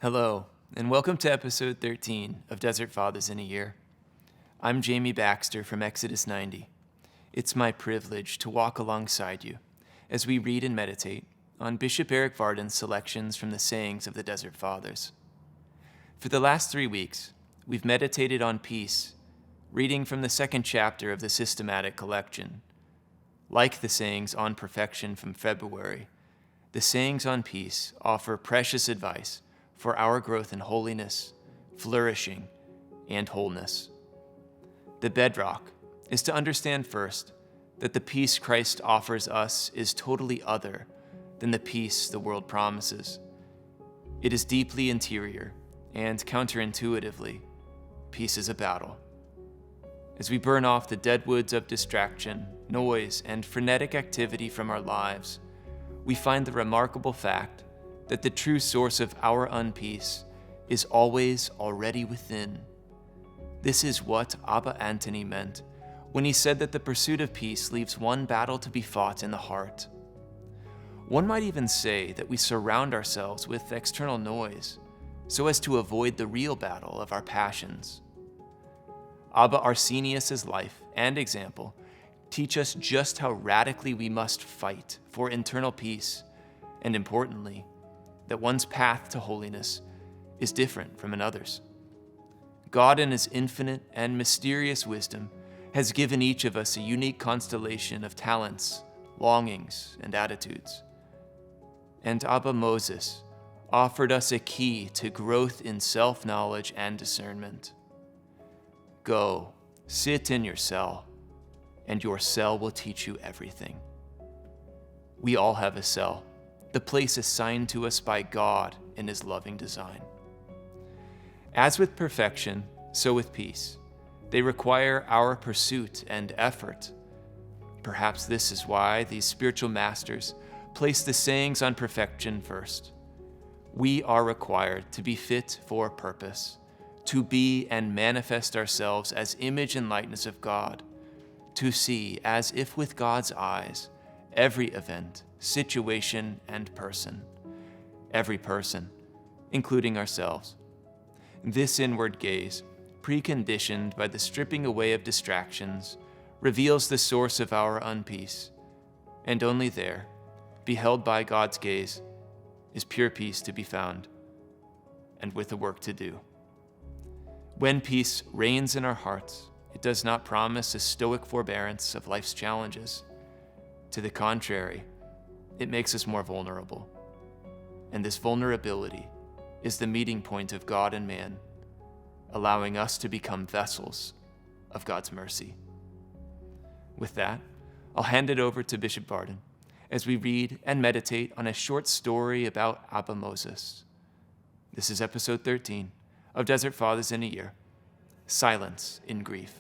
Hello, and welcome to episode 13 of Desert Fathers in a Year. I'm Jamie Baxter from Exodus 90. It's my privilege to walk alongside you as we read and meditate on Bishop Erik Varden's selections from the sayings of the Desert Fathers. For the last 3 weeks, we've meditated on peace, reading from the second chapter of the systematic collection. Like the sayings on perfection from February, the sayings on peace offer precious advice for our growth in holiness, flourishing, and wholeness. The bedrock is to understand first that the peace Christ offers us is totally other than the peace the world promises. It is deeply interior, and counterintuitively, peace is a battle. As we burn off the deadwoods of distraction, noise, and frenetic activity from our lives, we find the remarkable fact that the true source of our unpeace is always already within. This is what Abba Antony meant when he said that the pursuit of peace leaves one battle to be fought in the heart. One might even say that we surround ourselves with external noise so as to avoid the real battle of our passions. Abba Arsenius's life and example teach us just how radically we must fight for internal peace, and importantly, that one's path to holiness is different from another's. God, in His infinite and mysterious wisdom, has given each of us a unique constellation of talents, longings, and attitudes. And Abba Moses offered us a key to growth in self-knowledge and discernment. Go, sit in your cell, and your cell will teach you everything. We all have a cell, the place assigned to us by God in His loving design. As with perfection, so with peace, they require our pursuit and effort. Perhaps this is why these spiritual masters place the sayings on perfection first. We are required to be fit for purpose, to be and manifest ourselves as image and likeness of God, to see, as if with God's eyes, every event, situation, and person, every person, including ourselves. This inward gaze, preconditioned by the stripping away of distractions, reveals the source of our unpeace, and only there, beheld by God's gaze, is pure peace to be found, and with a work to do. When peace reigns in our hearts, it does not promise a stoic forbearance of life's challenges. To the contrary, it makes us more vulnerable. And this vulnerability is the meeting point of God and man, allowing us to become vessels of God's mercy. With that, I'll hand it over to Bishop Varden as we read and meditate on a short story about Abba Moses. This is episode 13 of Desert Fathers in a Year, Silence in Grief.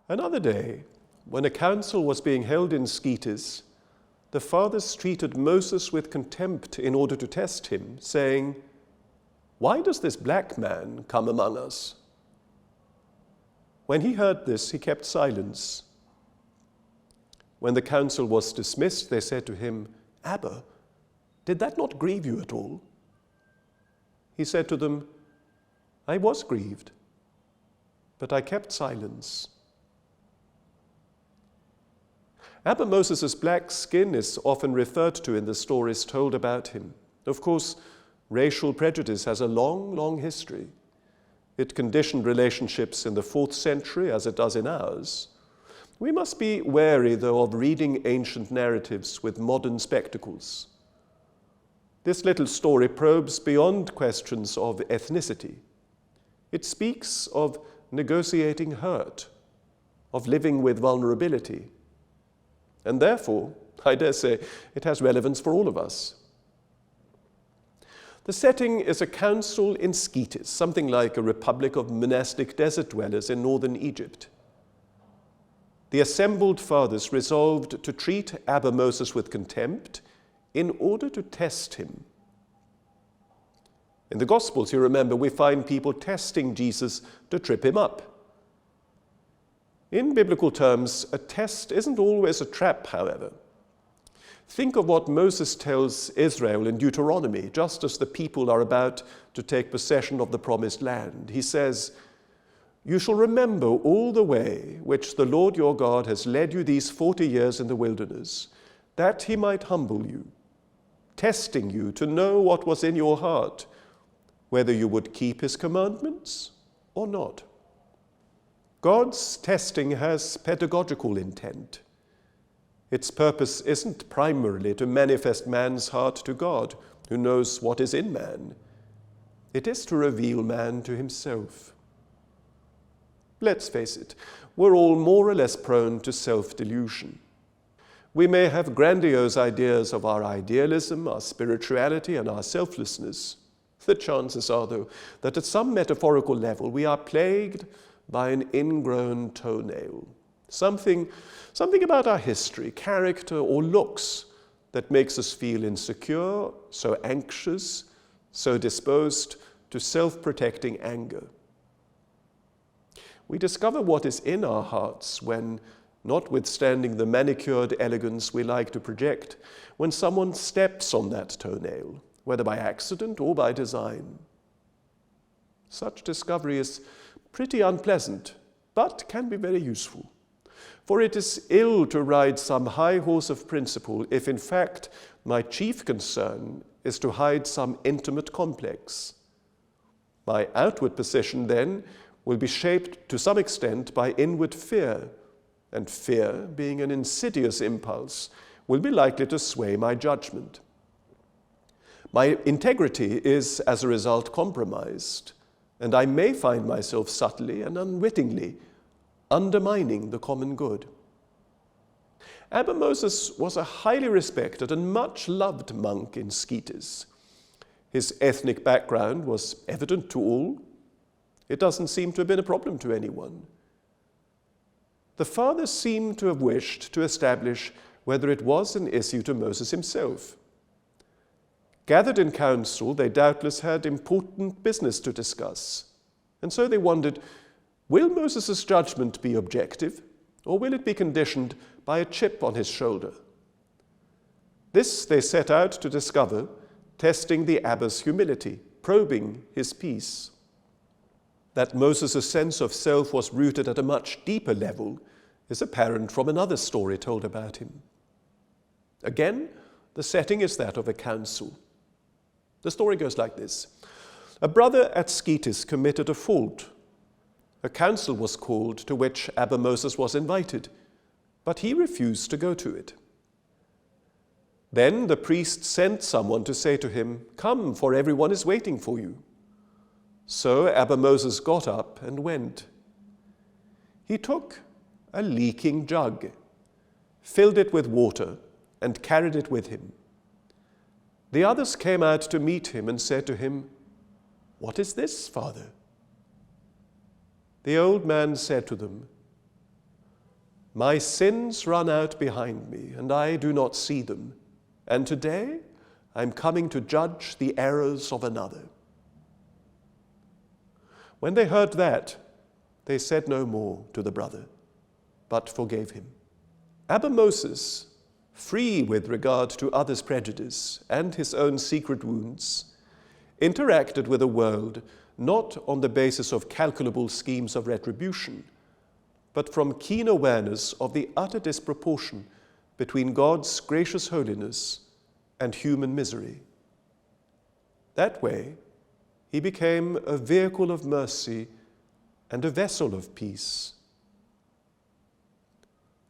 Another day, when a council was being held in Scetis, the fathers treated Moses with contempt in order to test him, saying, "Why does this black man come among us?" When he heard this, he kept silence. When the council was dismissed, they said to him, "Abba, did that not grieve you at all?" He said to them, "I was grieved, but I kept silence." Abba Moses' black skin is often referred to in the stories told about him. Of course, racial prejudice has a long, long history. It conditioned relationships in the 4th century as it does in ours. We must be wary, though, of reading ancient narratives with modern spectacles. This little story probes beyond questions of ethnicity. It speaks of negotiating hurt, of living with vulnerability. And therefore, I dare say, it has relevance for all of us. The setting is a council in Scetis, something like a republic of monastic desert dwellers in northern Egypt. The assembled fathers resolved to treat Abba Moses with contempt in order to test him. In the Gospels, you remember, we find people testing Jesus to trip him up. In biblical terms, a test isn't always a trap, however. Think of what Moses tells Israel in Deuteronomy, just as the people are about to take possession of the promised land. He says, "You shall remember all the way which the Lord your God has led you these 40 years in the wilderness, that he might humble you, testing you to know what was in your heart, whether you would keep his commandments or not." God's testing has pedagogical intent. Its purpose isn't primarily to manifest man's heart to God, who knows what is in man. It is to reveal man to himself. Let's face it, we're all more or less prone to self-delusion. We may have grandiose ideas of our idealism, our spirituality, and our selflessness. The chances are, though, that at some metaphorical level we are plagued by an ingrown toenail. Something about our history, character, or looks that makes us feel insecure, so anxious, so disposed to self-protecting anger. We discover what is in our hearts when, notwithstanding the manicured elegance we like to project, when someone steps on that toenail, whether by accident or by design. Such discovery is pretty unpleasant, but can be very useful. For it is ill to ride some high horse of principle if in fact my chief concern is to hide some intimate complex. My outward position then will be shaped to some extent by inward fear, and fear, being an insidious impulse, will be likely to sway my judgment. My integrity is, as a result, compromised, and I may find myself subtly and unwittingly undermining the common good. Abba Moses was a highly respected and much loved monk in Sketis. His ethnic background was evident to all. It doesn't seem to have been a problem to anyone. The fathers seem to have wished to establish whether it was an issue to Moses himself. Gathered in council, they doubtless had important business to discuss, and so they wondered, will Moses' judgment be objective, or will it be conditioned by a chip on his shoulder? This they set out to discover, testing the Abba's humility, probing his peace. That Moses' sense of self was rooted at a much deeper level is apparent from another story told about him. Again, the setting is that of a council. The story goes like this. A brother at Sketis committed a fault. A council was called to which Abba Moses was invited, but he refused to go to it. Then the priest sent someone to say to him, "Come, for everyone is waiting for you." So Abba Moses got up and went. He took a leaking jug, filled it with water, and carried it with him. The others came out to meet him and said to him, "What is this, Father?" The old man said to them, "My sins run out behind me, and I do not see them, and today I'm coming to judge the errors of another." When they heard that, they said no more to the brother, but forgave him. Abba Moses, free with regard to others' prejudice and his own secret wounds, interacted with the world not on the basis of calculable schemes of retribution, but from keen awareness of the utter disproportion between God's gracious holiness and human misery. That way, he became a vehicle of mercy and a vessel of peace.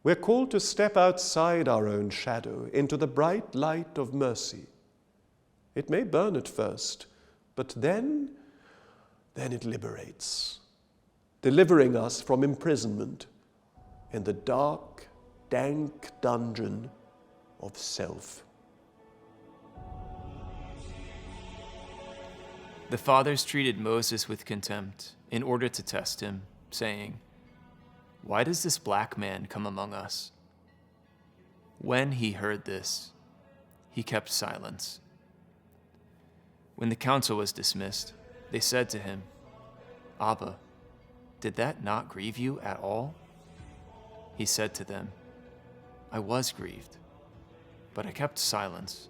We're called to step outside our own shadow into the bright light of mercy. It may burn at first, but then it liberates, delivering us from imprisonment in the dark, dank dungeon of self. The fathers treated Moses with contempt in order to test him, saying, "Why does this black man come among us?" When he heard this, he kept silence. When the council was dismissed, they said to him, "Abba, did that not grieve you at all?" He said to them, "I was grieved, but I kept silence."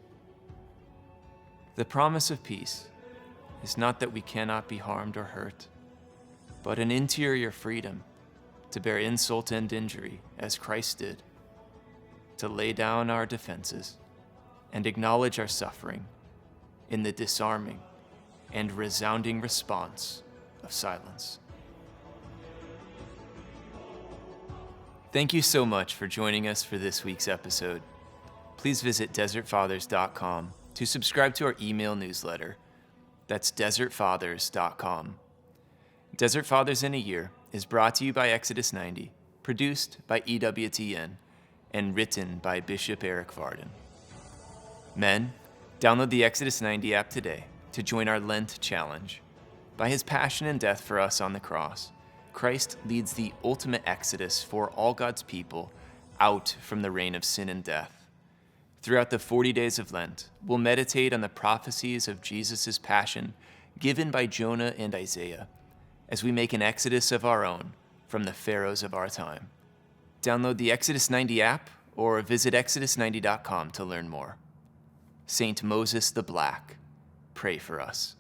The promise of peace is not that we cannot be harmed or hurt, but an interior freedom to bear insult and injury as Christ did, to lay down our defenses and acknowledge our suffering in the disarming and resounding response of silence. Thank you so much for joining us for this week's episode. Please visit desertfathers.com to subscribe to our email newsletter. That's desertfathers.com. Desert Fathers in a Year is brought to you by Exodus 90, produced by EWTN, and written by Bishop Erik Varden. Men, download the Exodus 90 app today to join our Lent challenge. By his passion and death for us on the cross, Christ leads the ultimate exodus for all God's people out from the reign of sin and death. Throughout the 40 days of Lent, we'll meditate on the prophecies of Jesus' passion given by Jonah and Isaiah as we make an exodus of our own from the pharaohs of our time. Download the Exodus 90 app or visit exodus90.com to learn more. Saint Moses the Black, pray for us.